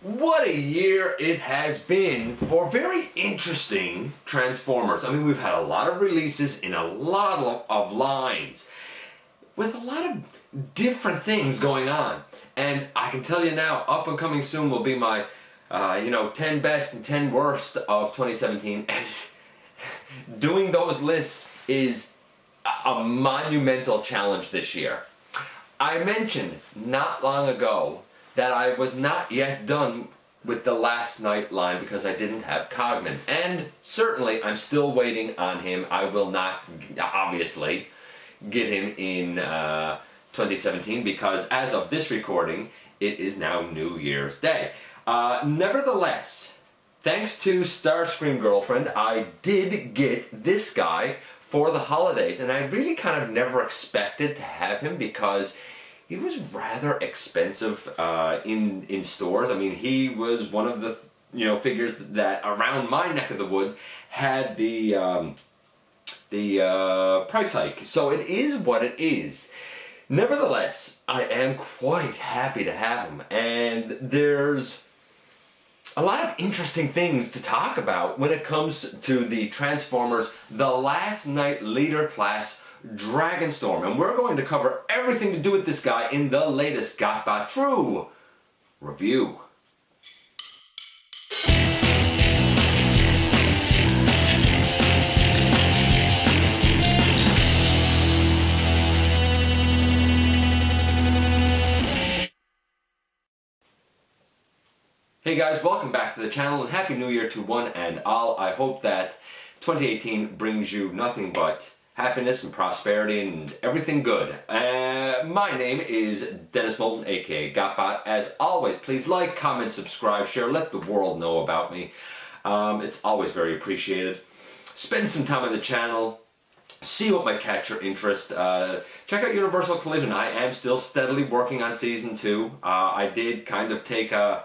What a year it has been for very interesting Transformers. I mean, we've had a lot of releases in a lot of lines with a lot of different things going on. And I can tell you now, up and coming soon will be my 10 best and 10 worst of 2017. And doing those lists is a monumental challenge this year. I mentioned not long ago that I was not yet done with the Last Night line because I didn't have Cogman. And certainly I'm still waiting on him. I will not, obviously, get him in 2017 because as of this recording, it is now New Year's Day. Nevertheless, thanks to Starscream Girlfriend, I did get this guy for the holidays. And I really kind of never expected to have him because he was rather expensive in stores. I mean, he was one of the figures that around my neck of the woods had the price hike. So it is what it is. Nevertheless, I am quite happy to have him, and there's a lot of interesting things to talk about when it comes to the Transformers The Last Night Leader Class Dragonstorm, and we're going to cover everything to do with this guy in the latest GotBot True review. Hey guys, welcome back to the channel and Happy New Year to one and all. I hope that 2018 brings you nothing but happiness and prosperity and everything good. My name is Dennis Moulton, aka GotBot. As always, please like, comment, subscribe, share, let the world know about me. It's always very appreciated. Spend some time on the channel, see what might catch your interest. Check out Universal Collision. I am still steadily working on Season 2. I did kind of take a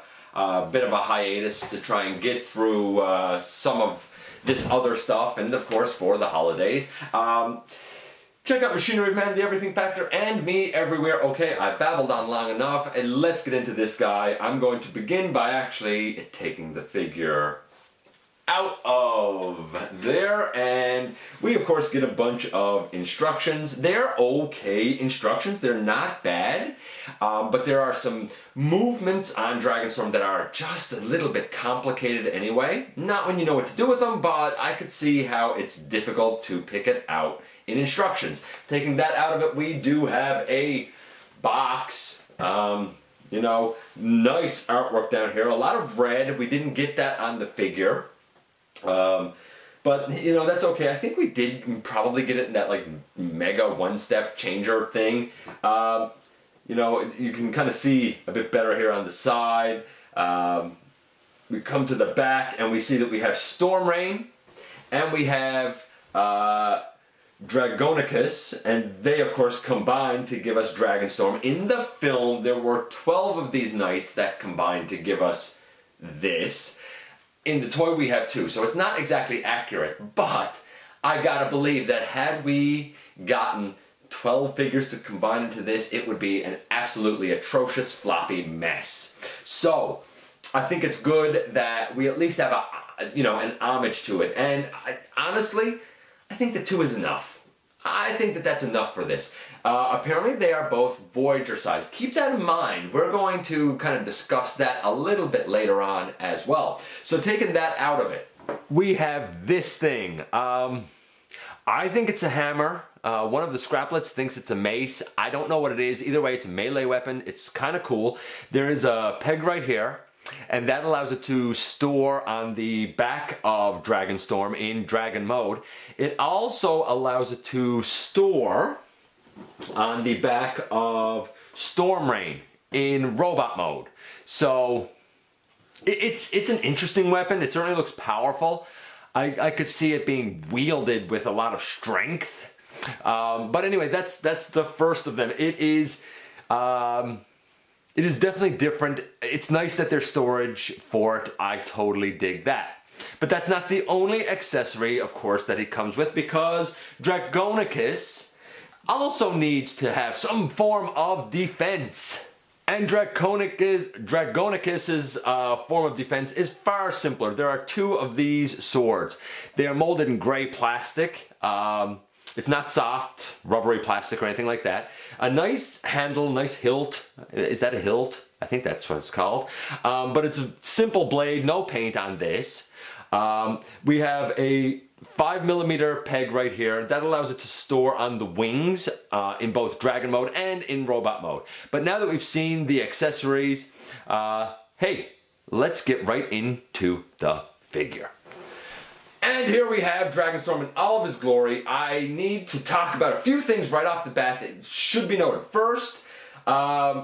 bit of a hiatus to try and get through some of this other stuff, and of course for the holidays. Check out Machinery Man, The Everything Factor, and me everywhere. Okay, I babbled on long enough, and let's get into this guy. I'm going to begin by actually taking the figure out of there, and we of course get a bunch of instructions. They're okay instructions, they're not bad, but there are some movements on Dragonstorm that are just a little bit complicated anyway. Not when you know what to do with them, but I could see how it's difficult to pick it out in instructions. Taking that out of it, we do have a box. Nice artwork down here, a lot of red. We didn't get that on the figure. But that's okay. I think we did probably get it in that like mega one-step changer thing. You can kind of see a bit better here on the side. We come to the back and we see that we have Stormreign and we have Dragonicus, and they of course combined to give us Dragonstorm. In the film there were 12 of these knights that combined to give us this. In the toy we have 2, so it's not exactly accurate, but I gotta believe that had we gotten 12 figures to combine into this, it would be an absolutely atrocious floppy mess. So I think it's good that we at least have an homage to it, and honestly I think the 2 is enough. I think that that's enough for this. Apparently they are both Voyager size. Keep that in mind. We're going to kind of discuss that a little bit later on as well. So taking that out of it, we have this thing. I think it's a hammer. One of the scraplets thinks it's a mace. I don't know what it is. Either way, it's a melee weapon. It's kind of cool. There is a peg right here, and that allows it to store on the back of Dragonstorm in Dragon mode. It also allows it to store on the back of Stormreign in robot mode. So it's an interesting weapon. It certainly looks powerful. I could see it being wielded with a lot of strength. But anyway, that's the first of them. It is definitely different. It's nice that there's storage for it. I totally dig that. But that's not the only accessory, of course, that it comes with, because Dragonicus also needs to have some form of defense. And Dragonicus's form of defense is far simpler. There are 2 of these swords. They are molded in gray plastic. It's not soft, rubbery plastic or anything like that. A nice handle, nice hilt. Is that a hilt? I think that's what it's called. But it's a simple blade, no paint on this. We have a 5mm peg right here. That allows it to store on the wings in both dragon mode and in robot mode. But now that we've seen the accessories, hey, let's get right into the figure. And here we have Dragonstorm in all of his glory. I need to talk about a few things right off the bat that should be noted. First,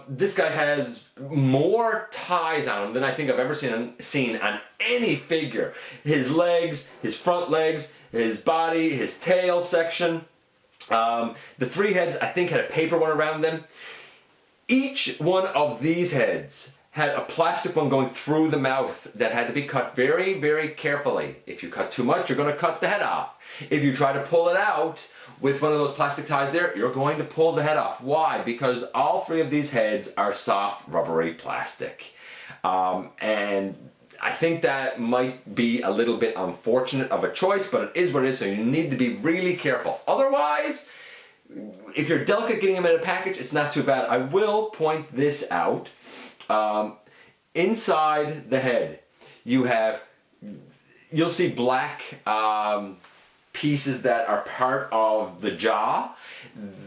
this guy has more ties on him than I think I've ever seen on any figure. His legs, his front legs, his body, his tail section. The 3 heads I think had a paper one around them. Each one of these heads had a plastic one going through the mouth that had to be cut very, very carefully. If you cut too much, you're going to cut the head off. If you try to pull it out with one of those plastic ties there, you're going to pull the head off. Why? Because all 3 of these heads are soft, rubbery plastic. And I think that might be a little bit unfortunate of a choice, but it is what it is, so you need to be really careful. Otherwise, if you're delicate getting them in a package, it's not too bad. I will point this out. Inside the head, you'll see black pieces that are part of the jaw.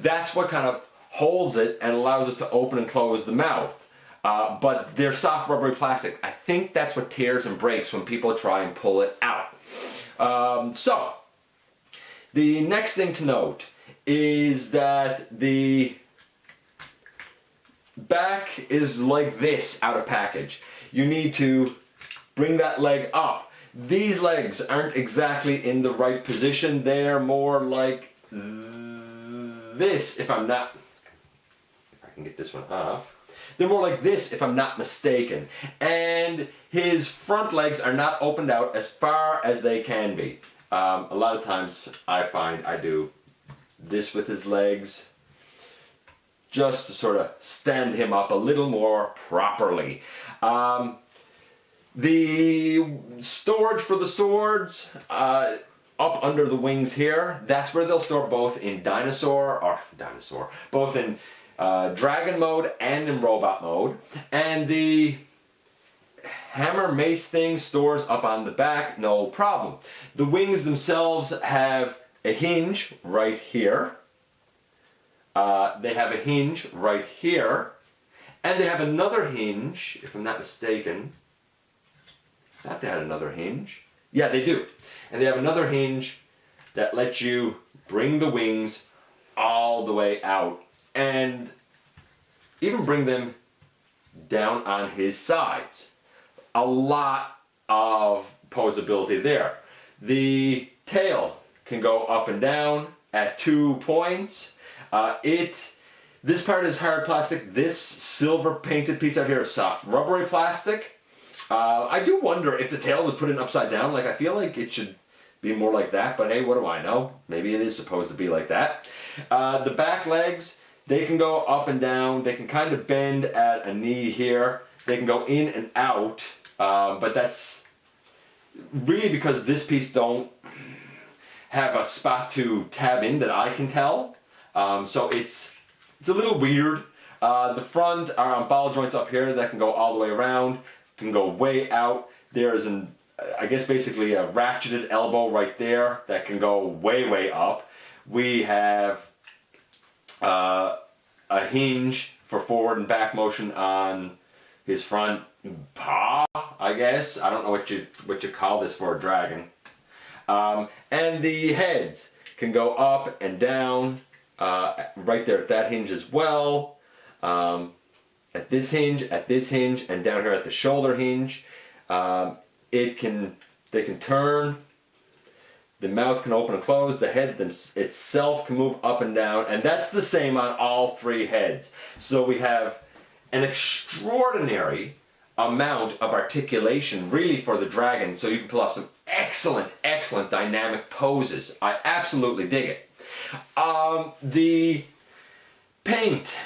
That's what kind of holds it and allows us to open and close the mouth. But they're soft rubbery plastic. I think that's what tears and breaks when people try and pull it out. So, the next thing to note is that the back is like this out of package. You need to bring that leg up. These legs aren't exactly in the right position. They're more like this, if I can get this one off. They're more like this, if I'm not mistaken. And his front legs are not opened out as far as they can be. A lot of times I find I do this with his legs, just to sort of stand him up a little more properly. The storage for the swords, up under the wings here, that's where they'll store both in both in dragon mode and in robot mode. And the hammer mace thing stores up on the back, no problem. The wings themselves have a hinge right here. They have a hinge right here, and they have another hinge, if I'm not mistaken. I thought they had another hinge. Yeah, they do. And they have another hinge that lets you bring the wings all the way out, and even bring them down on his sides. A lot of posability there. The tail can go up and down at 2 points. This part is hard plastic. This silver painted piece out here is soft rubbery plastic. I do wonder if the tail was put in upside down. Like, I feel like it should be more like that, but hey, what do I know? Maybe it is supposed to be like that. The back legs, they can go up and down. They can kind of bend at a knee here. They can go in and out, but that's really because this piece don't have a spot to tab in that I can tell. So it's a little weird. The front are on ball joints up here that can go all the way around, can go way out. There's I guess basically a ratcheted elbow right there that can go way, way up. We have a hinge for forward and back motion on his front paw, I guess. I don't know what you call this for a dragon. And the heads can go up and down right there at that hinge as well. At this hinge, and down here at the shoulder hinge. They can turn. The mouth can open and close. The head itself can move up and down, and that's the same on all 3 heads. So we have an extraordinary amount of articulation really for the dragon, so you can pull off some excellent, excellent dynamic poses. I absolutely dig it. The paint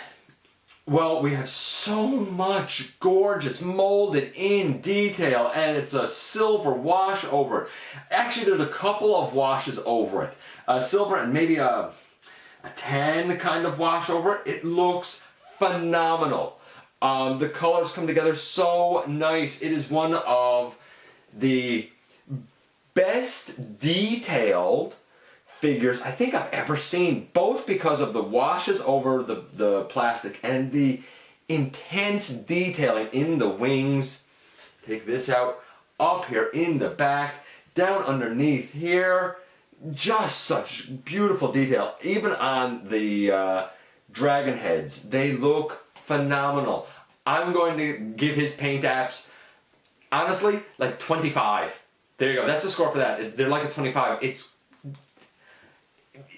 Well, we have so much gorgeous molded in detail, and it's a silver wash over it. Actually, there's a couple of washes over it. A silver and maybe a tan kind of wash over it. It looks phenomenal. The colors come together so nice. It is one of the best detailed figures I think I've ever seen, both because of the washes over the plastic and the intense detailing in the wings. Take this out, up here in the back, down underneath here. Just such beautiful detail. Even on the dragon heads, they look phenomenal. I'm going to give his paint apps, honestly, like 25. There you go, that's the score for that. They're like a 25.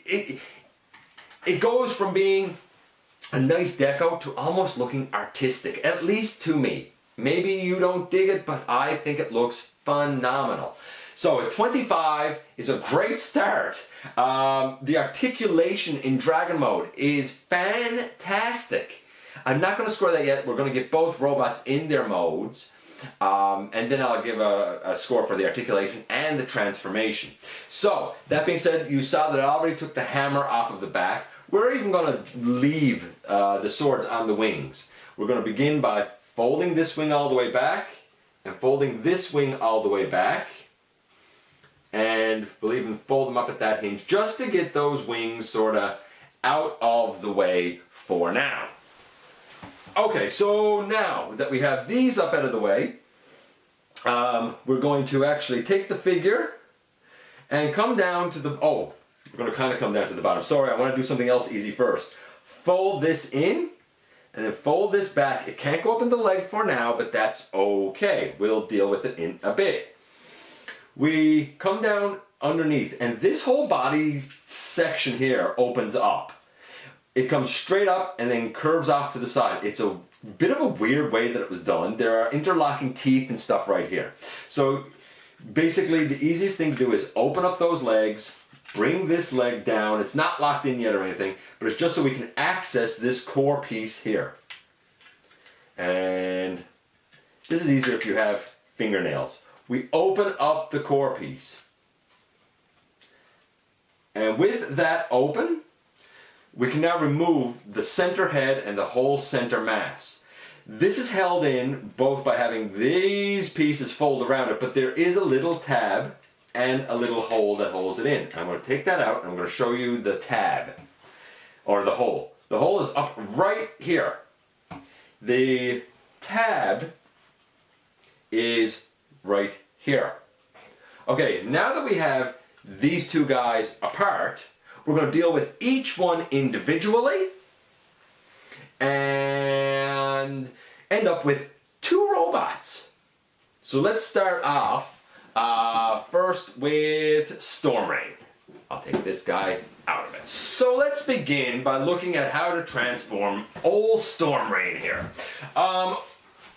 It goes from being a nice deco to almost looking artistic, at least to me. Maybe you don't dig it, but I think it looks phenomenal. So a 25 is a great start. The articulation in Dragon mode is fantastic. I'm not going to score that yet. We're going to get both robots in their modes. And then I'll give a score for the articulation and the transformation. So, that being said, you saw that I already took the hammer off of the back. We're even going to leave the swords on the wings. We're going to begin by folding this wing all the way back, and folding this wing all the way back. And we'll even fold them up at that hinge, just to get those wings sort of out of the way for now. Okay, so now that we have these up out of the way, we're going to actually take the figure and come down to the, we're going to kind of come down to the bottom. Sorry, I want to do something else easy first. Fold this in, and then fold this back. It can't go up in the leg for now, but that's okay. We'll deal with it in a bit. We come down underneath, and this whole body section here opens up. It comes straight up and then curves off to the side. It's a bit of a weird way that it was done. There are interlocking teeth and stuff right here. So basically the easiest thing to do is open up those legs, bring this leg down. It's not locked in yet or anything, but it's just so we can access this core piece here. And this is easier if you have fingernails. We open up the core piece. And with that open, we can now remove the center head and the whole center mass. This is held in both by having these pieces fold around it, but there is a little tab and a little hole that holds it in. I'm going to take that out and I'm going to show you the tab, or the hole. The hole is up right here. The tab is right here. Okay, now that we have these two guys apart, we're going to deal with each one individually and end up with two robots. So let's start off first with Stormreign. I'll take this guy out of it. So let's begin by looking at how to transform old Stormreign here.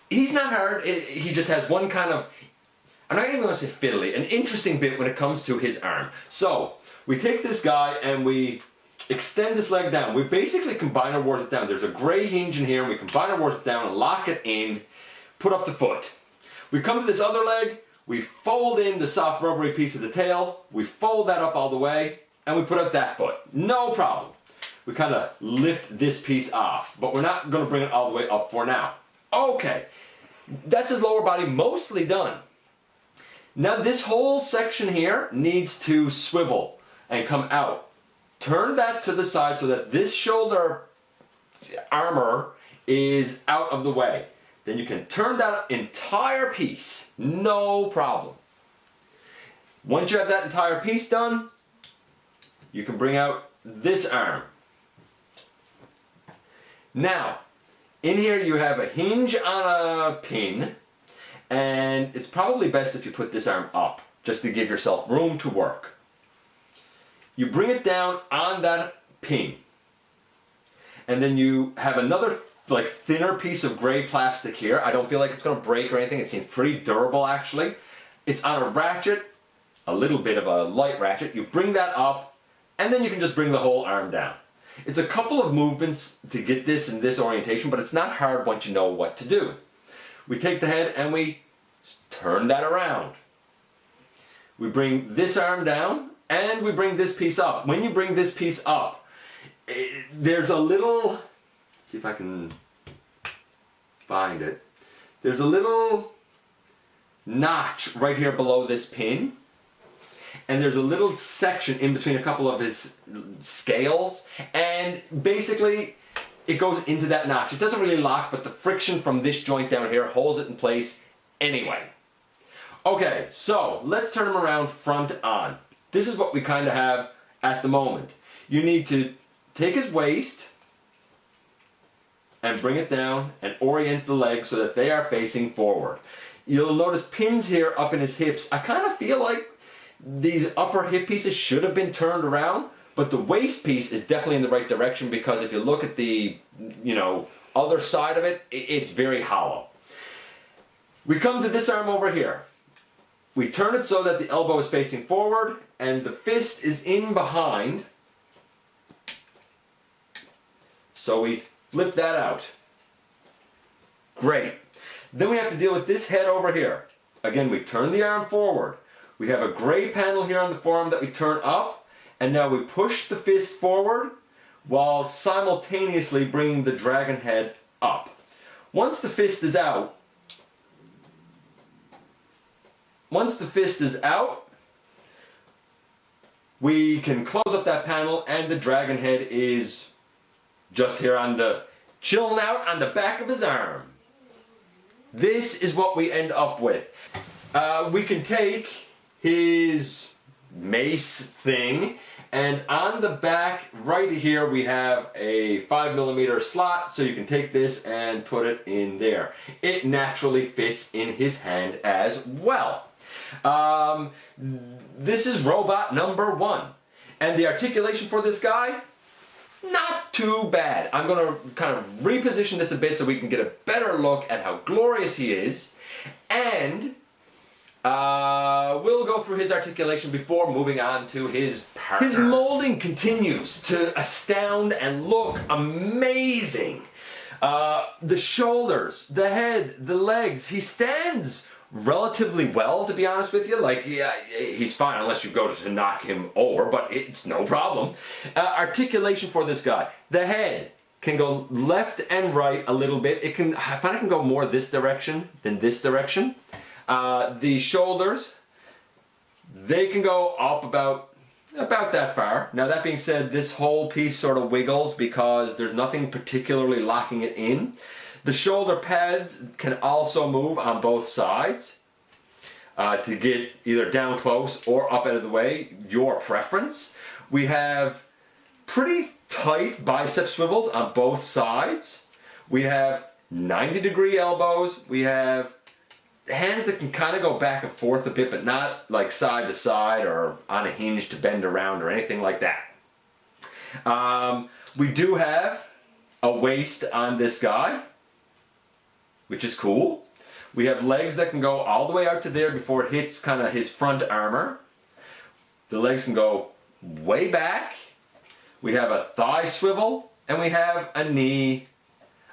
He's not hard. He just has one kind of, I'm not even going to say fiddly, an interesting bit when it comes to his arm. So we take this guy and we extend this leg down. We basically combine our wards it down. There's a gray hinge in here, and we combine our wards it down and lock it in, put up the foot. We come to this other leg, we fold in the soft rubbery piece of the tail, we fold that up all the way, and we put up that foot. No problem. We kind of lift this piece off, but we're not going to bring it all the way up for now. Okay, that's his lower body mostly done. Now this whole section here needs to swivel and come out. Turn that to the side so that this shoulder armor is out of the way. Then you can turn that entire piece, no problem. Once you have that entire piece done, you can bring out this arm. Now, in here you have a hinge on a pin, and it's probably best if you put this arm up, just to give yourself room to work. You bring it down on that pin, and then you have another like thinner piece of gray plastic here. I don't feel like it's going to break or anything. It seems pretty durable actually. It's on a ratchet, a little bit of a light ratchet. You bring that up, and then you can just bring the whole arm down. It's a couple of movements to get this in this orientation, but it's not hard once you know what to do. We take the head and we turn that around. We bring this arm down and we bring this piece up. When you bring this piece up, there's a little, let's see if I can find it. There's a little notch right here below this pin. And there's a little section in between a couple of his scales. And basically, it goes into that notch. It doesn't really lock, but the friction from this joint down here holds it in place anyway. Okay, so let's turn him around front on. This is what we kind of have at the moment. You need to take his waist and bring it down and orient the legs so that they are facing forward. You'll notice pins here up in his hips. I kind of feel like these upper hip pieces should have been turned around, but the waist piece is definitely in the right direction because if you look at the, other side of it, it's very hollow. We come to this arm over here. We turn it so that the elbow is facing forward and the fist is in behind. So we flip that out. Great. Then we have to deal with this head over here. Again, we turn the arm forward. We have a gray panel here on the forearm that we turn up, and now we push the fist forward while simultaneously bringing the dragon head up. Once the fist is out, we can close up that panel and the dragon head is just here on the, chilling out on the back of his arm. This is what we end up with. We can take his mace thing, and on the back right here we have a 5mm slot, so you can take this and put it in there. It naturally fits in his hand as well. This is robot number 1, and the articulation for this guy, not too bad. I'm going to kind of reposition this a bit so we can get a better look at how glorious he is, and we'll go through his articulation before moving on to his partner. His molding continues to astound and look amazing. The shoulders, the head, the legs, he stands relatively well, to be honest with you. Like, yeah, he's fine unless you go to knock him over, but it's no problem. Articulation for this guy. The head can go left and right a little bit. I find it can go more this direction than this direction. The shoulders, they can go up about that far. Now that being said, this whole piece sort of wiggles because there's nothing particularly locking it in. The shoulder pads can also move on both sides to get either down close or up out of the way, your preference. We have pretty tight bicep swivels on both sides. We have 90-degree elbows. We have hands that can kind of go back and forth a bit, but not like side to side or on a hinge to bend around or anything like that. We do have a waist on this guy, which is cool. We have legs that can go all the way out to there before it hits kind of his front armor. The legs can go way back. We have a thigh swivel, and we have a knee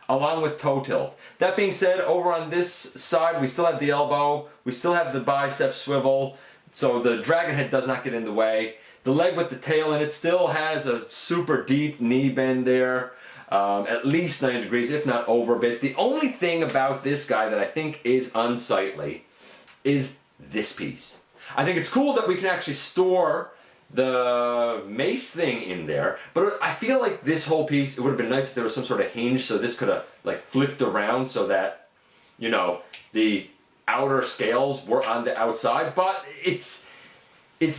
along with toe tilt. That being said, over on this side we still have the elbow, we still have the bicep swivel, so the dragon head does not get in the way. The leg with the tail in it still has a super deep knee bend there. At least 90 degrees, if not over a bit. The only thing about this guy that I think is unsightly is this piece. I think it's cool that we can actually store the mace thing in there, but I feel like this whole piece, it would have been nice if there was some sort of hinge so this could have like flipped around so that, the outer scales were on the outside, but it's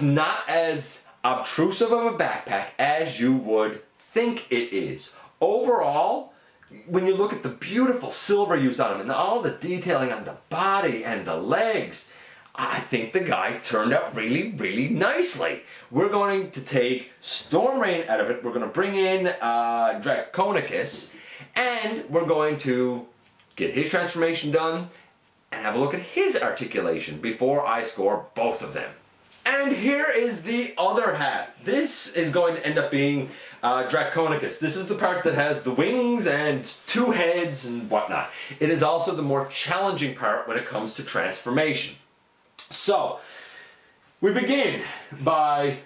not as obtrusive of a backpack as you would think it is. Overall, when you look at the beautiful silver used on him and all the detailing on the body and the legs, I think the guy turned out really, really nicely. We're going to take Stormreign out of it. We're going to bring in Dragonicus, and we're going to get his transformation done and have a look at his articulation before I score both of them. And And here is the other half. This is going to end up being Dragonicus. This is the part that has the wings and 2 heads and whatnot. It is also the more challenging part when it comes to transformation. So, we begin by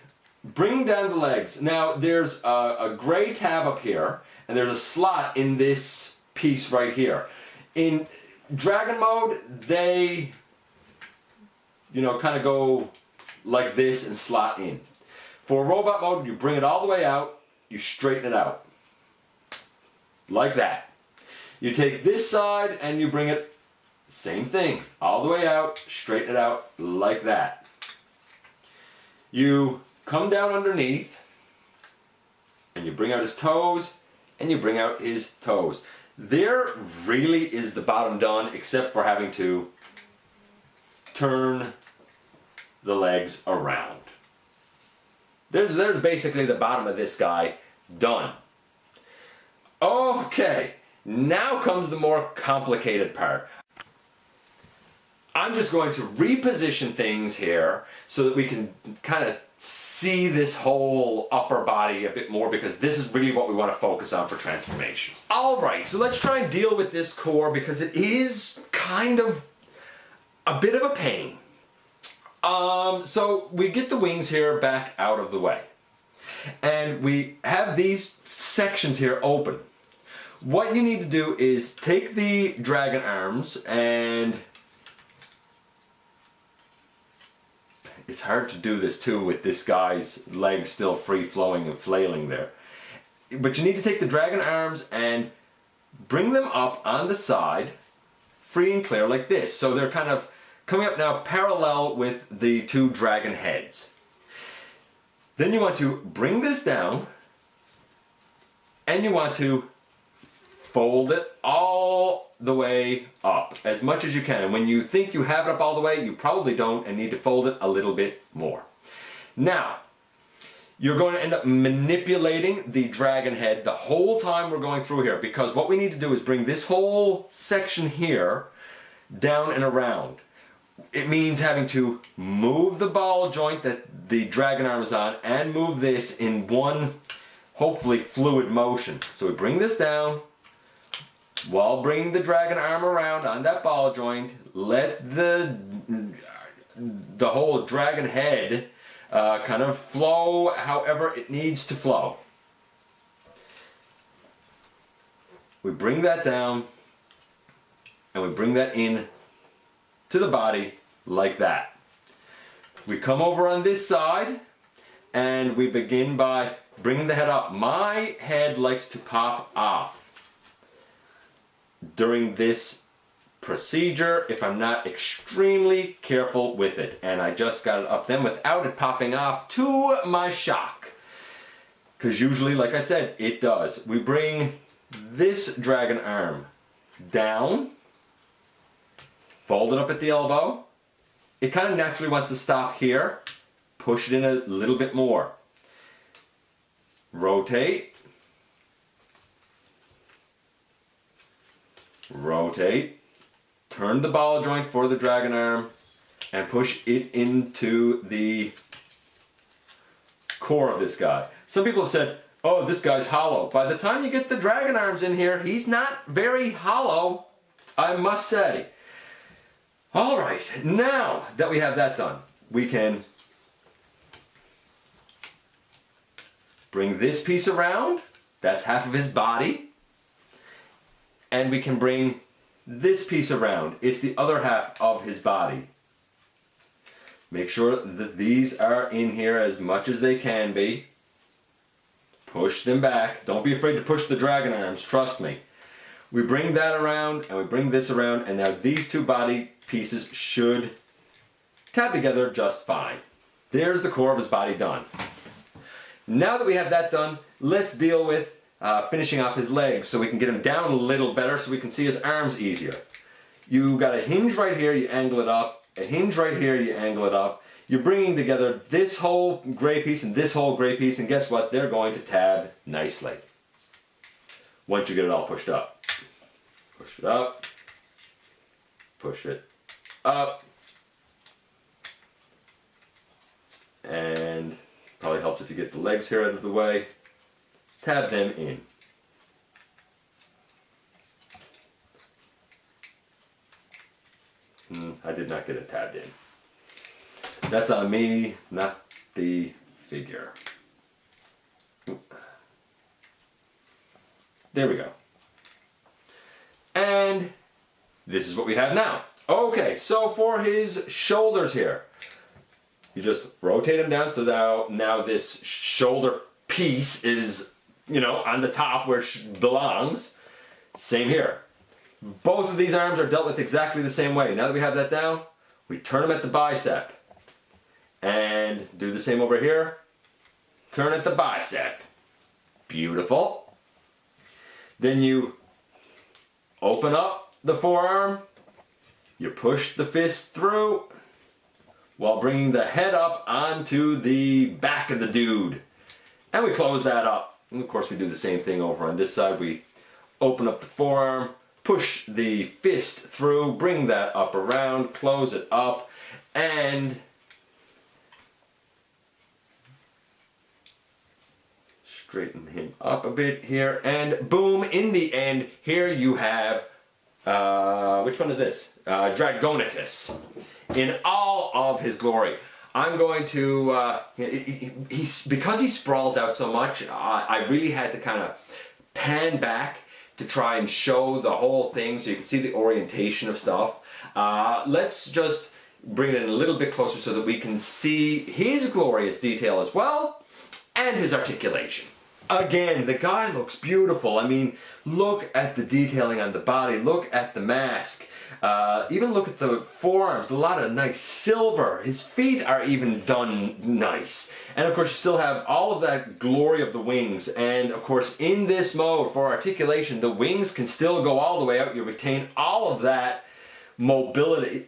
bringing down the legs. Now, there's a gray tab up here, and there's a slot in this piece right here. In Dragon mode, they, kind of go like this and slot in. For robot mode, you bring it all the way out, you straighten it out. Like that. You take this side and you bring it, same thing, all the way out, straighten it out like that. You come down underneath and you bring out his toes and you bring out his toes. There really is the bottom done, except for having to turn the legs around. There's basically the bottom of this guy done. Okay, now comes the more complicated part. I'm just going to reposition things here so that we can kind of see this whole upper body a bit more, because this is really what we want to focus on for transformation. Alright, so let's try and deal with this core, because it is kind of a bit of a pain. So we get the wings here back out of the way. And we have these sections here open. What you need to do is take the dragon arms, and it's hard to do this too with this guy's legs still free flowing and flailing there. But you need to take the dragon arms and bring them up on the side, free and clear like this. So they're kind of coming up now parallel with the 2 dragon heads. Then you want to bring this down and you want to fold it all the way up as much as you can. And when you think you have it up all the way, you probably don't and need to fold it a little bit more. Now, you're going to end up manipulating the dragon head the whole time we're going through here, because what we need to do is bring this whole section here down and around. It means having to move the ball joint that the dragon arm is on and move this in one, hopefully, fluid motion. So we bring this down while bringing the dragon arm around on that ball joint. Let the whole dragon head kind of flow however it needs to flow. We bring that down and we bring that in to the body like that. We come over on this side and we begin by bringing the head up. My head likes to pop off during this procedure if I'm not extremely careful with it, and I just got it up then without it popping off, to my shock, because usually, like I said, it does. We bring this dragon arm down, fold it up at the elbow. It kind of naturally wants to stop here. Push it in a little bit more. Rotate. Rotate. Turn the ball joint for the dragon arm and push it into the core of this guy. Some people have said, oh, this guy's hollow. By the time you get the dragon arms in here, he's not very hollow, I must say. Alright, now that we have that done, we can bring this piece around, that's half of his body, and we can bring this piece around, it's the other half of his body. Make sure that these are in here as much as they can be. Push them back, don't be afraid to push the dragon arms, trust me. We bring that around and we bring this around, and now these 2 body pieces should tab together just fine. There's the core of his body done. Now that we have that done, let's deal with finishing off his legs so we can get him down a little better so we can see his arms easier. You got a hinge right here, you angle it up. A hinge right here, you angle it up. You're bringing together this whole gray piece and this whole gray piece, and guess what? They're going to tab nicely once you get it all pushed up. Push it up. Push it up. probably helps if you get the legs here out of the way. Tab them in. I did not get it tabbed in. That's on me, not the figure. There we go. And this is what we have now. Okay, so for his shoulders here, you just rotate them down so now this shoulder piece is, you know, on the top where it belongs. Same here. Both of these arms are dealt with exactly the same way. Now that we have that down, we turn them at the bicep. And do the same over here. Turn at the bicep. Beautiful. Then you open up the forearm. You push the fist through while bringing the head up onto the back of the dude. And we close that up. And of course we do the same thing over on this side. We open up the forearm, push the fist through, bring that up around, close it up, and straighten him up a bit here, and boom, in the end, here you have, which one is this? Dragonicus, in all of his glory. I'm going to, because he sprawls out so much, I really had to kind of pan back to try and show the whole thing so you can see the orientation of stuff. Let's just bring it in a little bit closer so that we can see his glorious detail as well, and his articulation. Again, the guy looks beautiful. I mean, look at the detailing on the body, look at the mask, even look at the forearms, a lot of nice silver. His feet are even done nice. And of course you still have all of that glory of the wings, and of course in this mode for articulation, the wings can still go all the way out. You retain all of that mobility,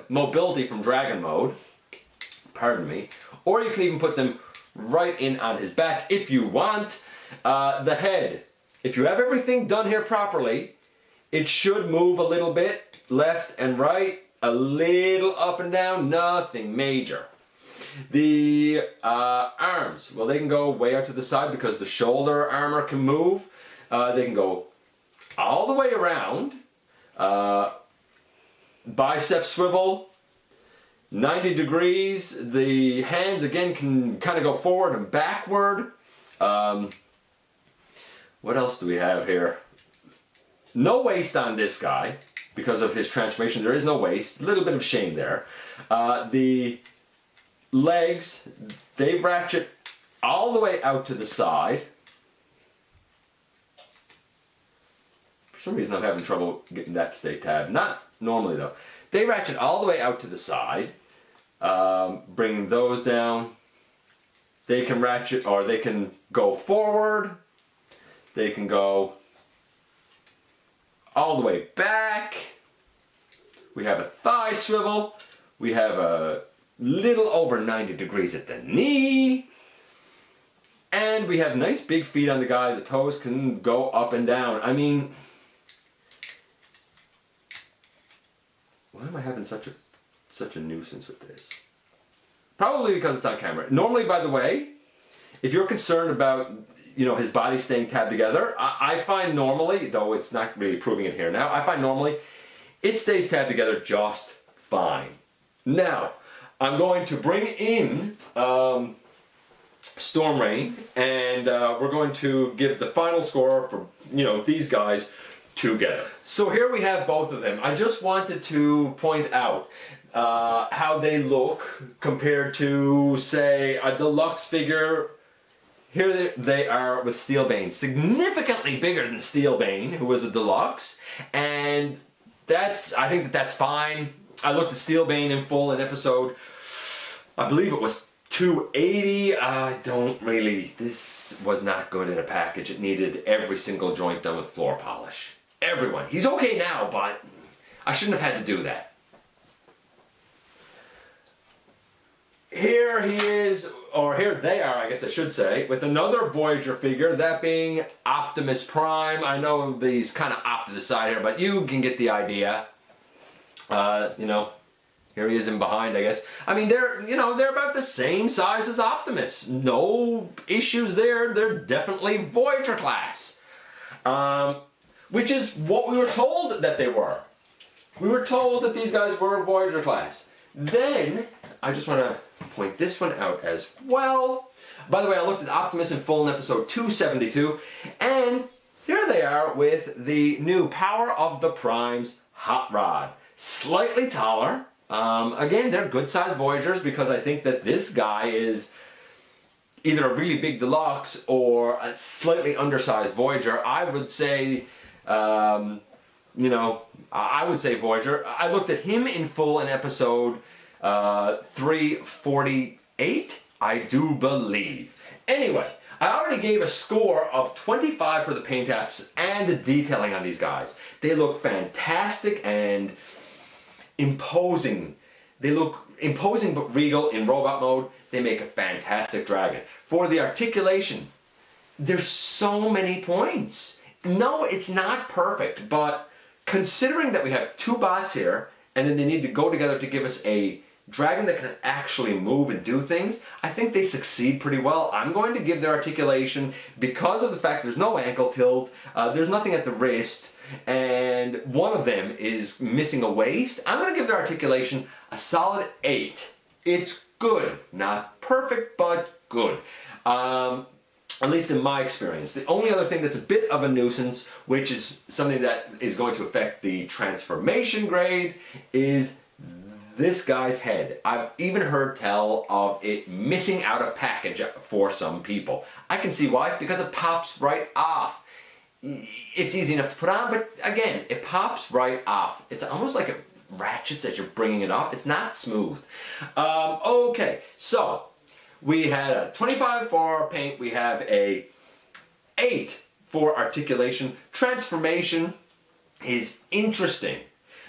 mobility from dragon mode, pardon me, or you can even put them right in on his back if you want. The head, if you have everything done here properly, it should move a little bit left and right, a little up and down, nothing major. The arms, well, they can go way out to the side because the shoulder armor can move. They can go all the way around. Bicep swivel, 90 degrees. The hands again can kind of go forward and backward. What else do we have here? No waist on this guy because of his transformation. There is no waist. A little bit of shame there. The legs, they ratchet all the way out to the side. For some reason I'm having trouble getting that to stay tabbed. Not normally though. They ratchet all the way out to the side. Bringing those down. They can ratchet, or they can go forward. They can go all the way back. We have a thigh swivel. We have a little over 90 degrees at the knee. And we have nice big feet on the guy. The toes can go up and down. I mean, why am I having such a nuisance with this? Probably because it's on camera. Normally, by the way, if you're concerned about, you know, his body staying tabbed together, I find normally, though it's not really proving it here now, I find normally it stays tabbed together just fine. Now, I'm going to bring in Stormreign, and we're going to give the final score for, you know, these guys together. So here we have both of them. I just wanted to point out how they look compared to, say, a deluxe figure. Here they are with Steelbane, significantly bigger than Steelbane, who was a deluxe, and I think that's fine. I looked at Steelbane in full in episode, I believe it was 280. This was not good in a package. It needed every single joint done with floor polish. Everyone. He's okay now, but I shouldn't have had to do that. Here he is, or here they are, I guess I should say, with another Voyager figure, that being Optimus Prime. I know these kind of off to the side here, but you can get the idea. You know, Here he is in behind, I guess. I mean, they're about the same size as Optimus. No issues there. They're definitely Voyager class. Which is what we were told that they were. We were told that these guys were Voyager class. Then, I just want to point this one out as well. By the way, I looked at Optimus in full in episode 272, and here they are with the new Power of the Primes Hot Rod. Slightly taller. Again, they're good-sized Voyagers because I think that this guy is either a really big deluxe or a slightly undersized Voyager. I would say, I would say Voyager. I looked at him in full in episode 348, I do believe. Anyway, I already gave a score of 25 for the paint apps and the detailing on these guys. They look fantastic and imposing. They look imposing but regal in robot mode. They make a fantastic dragon. For the articulation, there's so many points. No, it's not perfect, but considering that we have two bots here, and then they need to go together to give us a dragon that can actually move and do things, I think they succeed pretty well. I'm going to give their articulation, because of the fact there's no ankle tilt, there's nothing at the wrist, and one of them is missing a waist. I'm going to give their articulation a solid 8. It's good. Not perfect, but good. At least in my experience. The only other thing that's a bit of a nuisance, which is something that is going to affect the transformation grade, is this guy's head. I've even heard tell of it missing out of package for some people. I can see why, because it pops right off. It's easy enough to put on, but again, it pops right off. It's almost like it ratchets as you're bringing it up. It's not smooth. Okay, so we had a 25 for paint. We have a 8 for articulation. Transformation is interesting.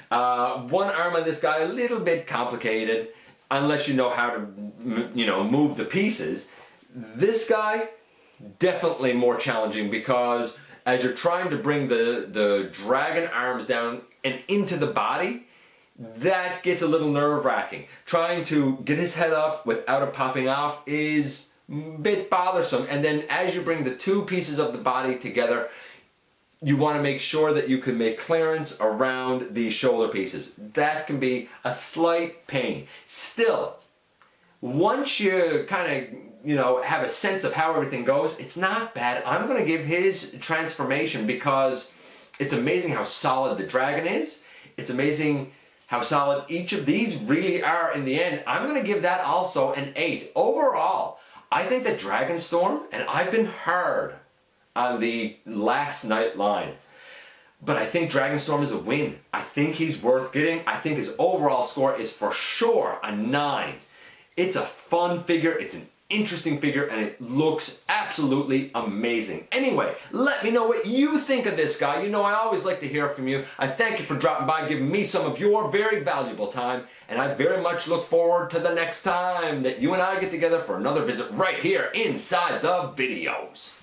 One arm on this guy, a little bit complicated, unless you know how to, move the pieces. This guy, definitely more challenging, because as you're trying to bring the dragon arms down and into the body, that gets a little nerve-wracking. Trying to get his head up without it popping off is a bit bothersome. And then as you bring the two pieces of the body together, you want to make sure that you can make clearance around the shoulder pieces. That can be a slight pain. Still, once you kind of, have a sense of how everything goes, it's not bad. I'm going to give his transformation, because it's amazing how solid the dragon is. It's amazing how solid each of these really are in the end. I'm going to give that also an 8. Overall, I think that Dragonstorm, and I've been hard on the last night line, but I think Dragonstorm is a win. I think he's worth getting. I think his overall score is for sure a 9. It's a fun figure, it's an interesting figure, and it looks absolutely amazing. Anyway, let me know what you think of this guy. I always like to hear from you. I thank you for dropping by, giving me some of your very valuable time, and I very much look forward to the next time that you and I get together for another visit right here inside the videos.